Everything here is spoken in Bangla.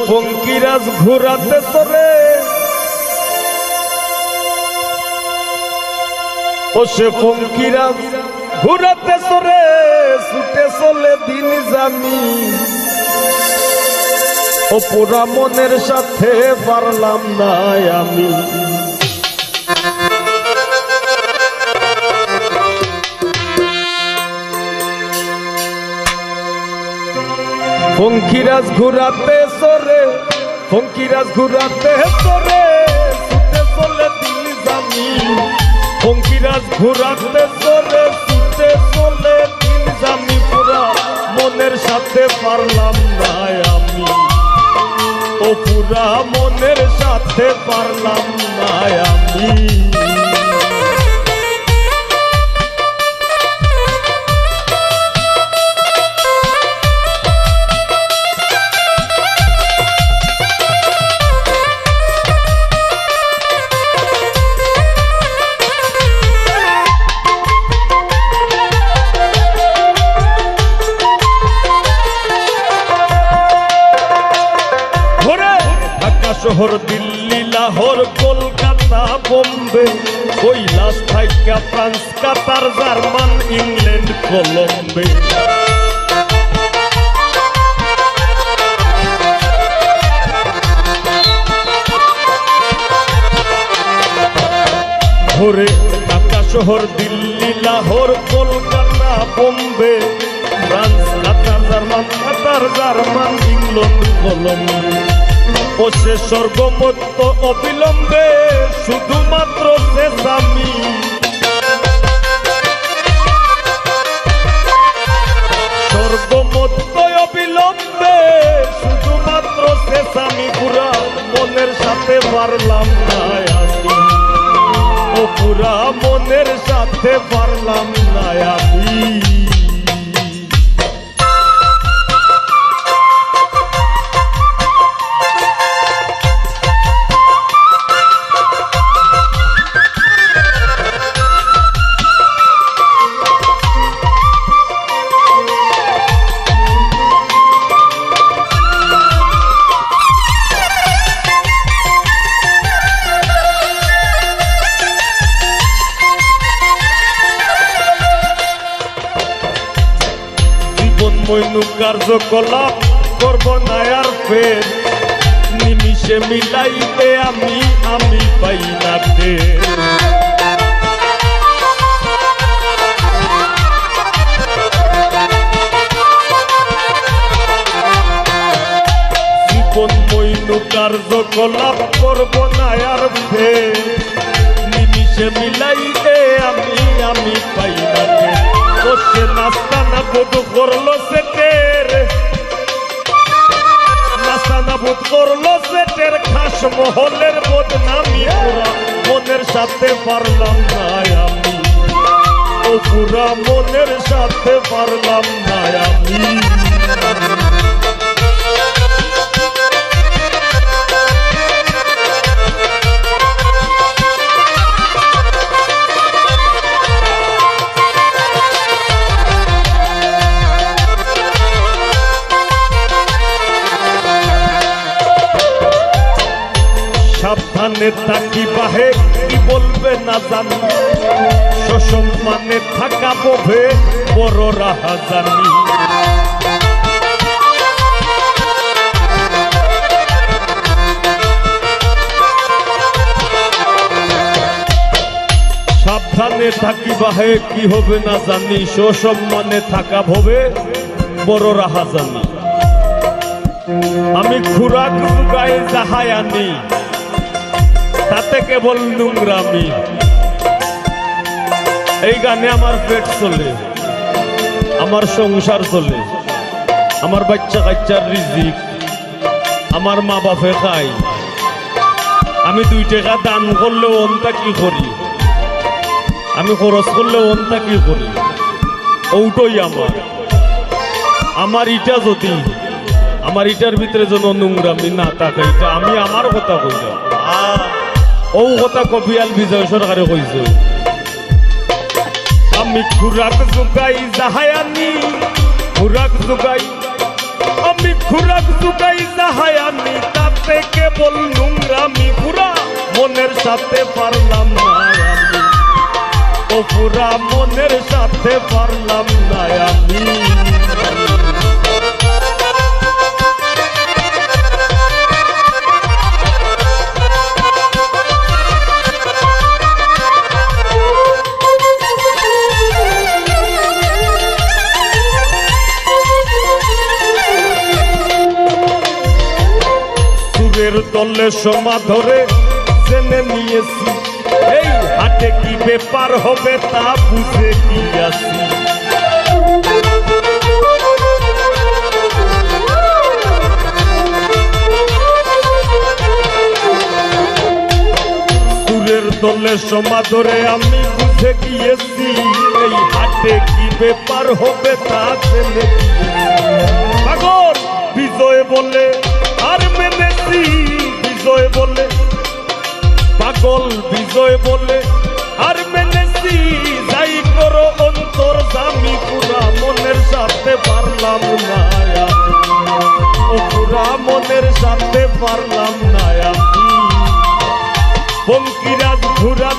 ফঙ্কিরাজ ঘোরাতে তোরে ও সে ফঙ্কিরাজ ঘোরাতে তোরে ছুটে চলে দিন জামি ও পুরা মনের সাথে পারলাম না আমি ফঙ্কিরাজ ঘুরাতে সরে ফঙ্কিরাজ ঘুরাতে সরে ছুটে চলে দিল জামি ফঙ্কিরাজ ঘুরাতে সরে ছুটে চলে দিল জামি পুরা মনের সাথে পারলাম না আমি ও পুরা মনের সাথে পারলাম না আমি শহর দিল্লি লাহোর কলকাতা বোম্বে কৈলাস থাইকা ফ্রান্স কাতার জার্মান ইংল্যান্ড কলম্বে ঘুরে ঢাকা শহর দিল্লি লাহোর কলকাতা বোম্বে ফ্রান্স কাতার জার্মান ইংল্যান্ড কলম্বে ও সে স্বর্গমত্ত অবিলম্বে শুধুমাত্র সে স্বামী স্বর্গমত্ত অবিলম্বে শুধুমাত্র সে স্বামী পুরা মনের সাথে পারলাম না আমি ও পুরা মনের সাথে পারলাম না আমি মইনু কার্যকলাপ করব না আর ফের নিমিষে মিলাইতে আমি পাই না জীবন মইনু কার্যকলাপ করব না আর ফের নিমিষে মিলাইতে আমি পাই না সে নাস্তানা বোধ করলো সেটের নাস্তানা বোধ করলো সেটের খাস মহলের বদনামি পুরা মনের সাথে পারলাম না আমি ও পুরা মনের সাথে পারলাম না আমি সাবধানে থাকি বাহে কি বলবে না জানি সসম্মানে থাকা বোভে বড় রাহা জানি সাবধানে থাকি বাহে কি হবে না জানি সসম্মানে থাকা ভবে বড় রাহা জানি আমি খুরাক জুগাই যাহাই আনি তাতে কেবল নোংরামি এই গানে আমার পেট চলে আমার সংসার চলে আমার বাচ্চা কাচ্চার রিজিক আমার মা বাপে খাই আমি 2 টাকা দান করলে ওনটা কি করি আমি খরচ করলে ওনটা কি করি ওটাই আমার ইটা যদি আমার ইটার ভিতরে যেন নোংরামি না থাকে এটা আমি আমার কথা কইলাম ও কথা কবিয়াল বিজয় সরকারে কইছে আমি খুরাক জুগাই যাহায়ানি খুরাক জুগাই আমি খুরাক জুগাই যাহায়ানি পাগল নোংরামি পুরা মনের সাথে পারলাম না আমি, ও পুরা মনের সাথে পারলাম না আমি। সুরের দলে সমা ধরে জেনে নিয়েছি, এই হাটে কি ব্যাপার হবে তা বুঝে কি আছি। সুরের দলে সমা ধরে আমি বুঝে গিয়েছি, এই হাটে কি ব্যাপার হবে তা জেনে পাগল বিজয় বলে আর মেনেছি, বিজয় বলে পাগল বিজয় বলে আর মেনেছি, যাই করো অন্তর জামি পুরা মনের সাথে পারলাম না আমি, ও পুরা মনের সাথে পারলাম না আমি। বঙ্কিরাজ ঘুরা